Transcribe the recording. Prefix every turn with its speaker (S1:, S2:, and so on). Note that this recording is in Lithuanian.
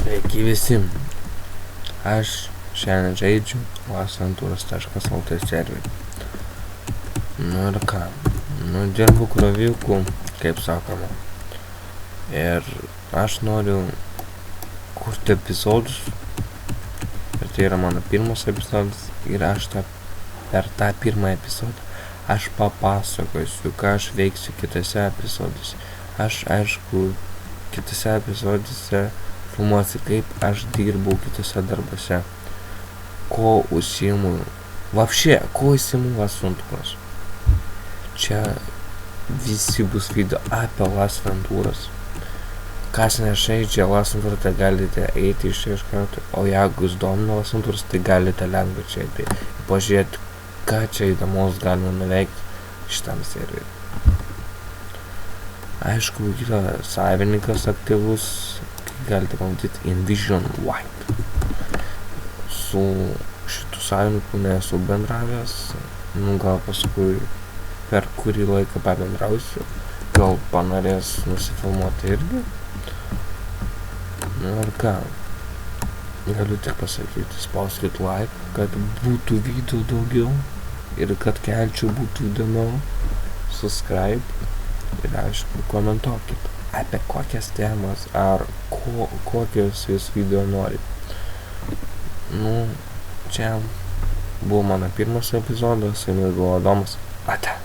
S1: Sveiki visi. Aš šiandien žaidžiu lasantūros.lt serverį. Nu ir ką? Dirbu kroviku, kaip sakoma. Ir aš noriu kurti epizodus. Ir tai yra mano pirmas epizodas. Ir aš per tą pirmą epizodą aš papasakosiu, ką aš veiksiu kitose epizodose. Aš, aišku, kitose epizodose filmuosiu, kaip aš dirbau kitose darbuose. Ko užsiimu lasantūros. Čia visi bus video apie lasantūros. Kas nežaidžia lasantūrą, tai galite eiti iš karto, o jeigu jūs domina lasantūros, tai galite lengvai čia eiti. Pažiūrėti, ką čia įdomaus galima nuveikti šitam serveriui. Aišku, yra savininkas aktyvus, galite pamatyti Envision White. Su šitų savininkų nesu bendravęs, gal paskui per kurį laiką pabendrausiu, gal panorės nusifilmuoti irgi. Ir ką, galiu tik pasakyti, spauskit like, kad būtų video daugiau ir kad kelčiau būtų įdomiau, subscribe ir aišku komentuokit apie kokias temas ar kokios jūs video norit. Čia buvo mano pirmas epizodas, ir buvo įdomus. Ate.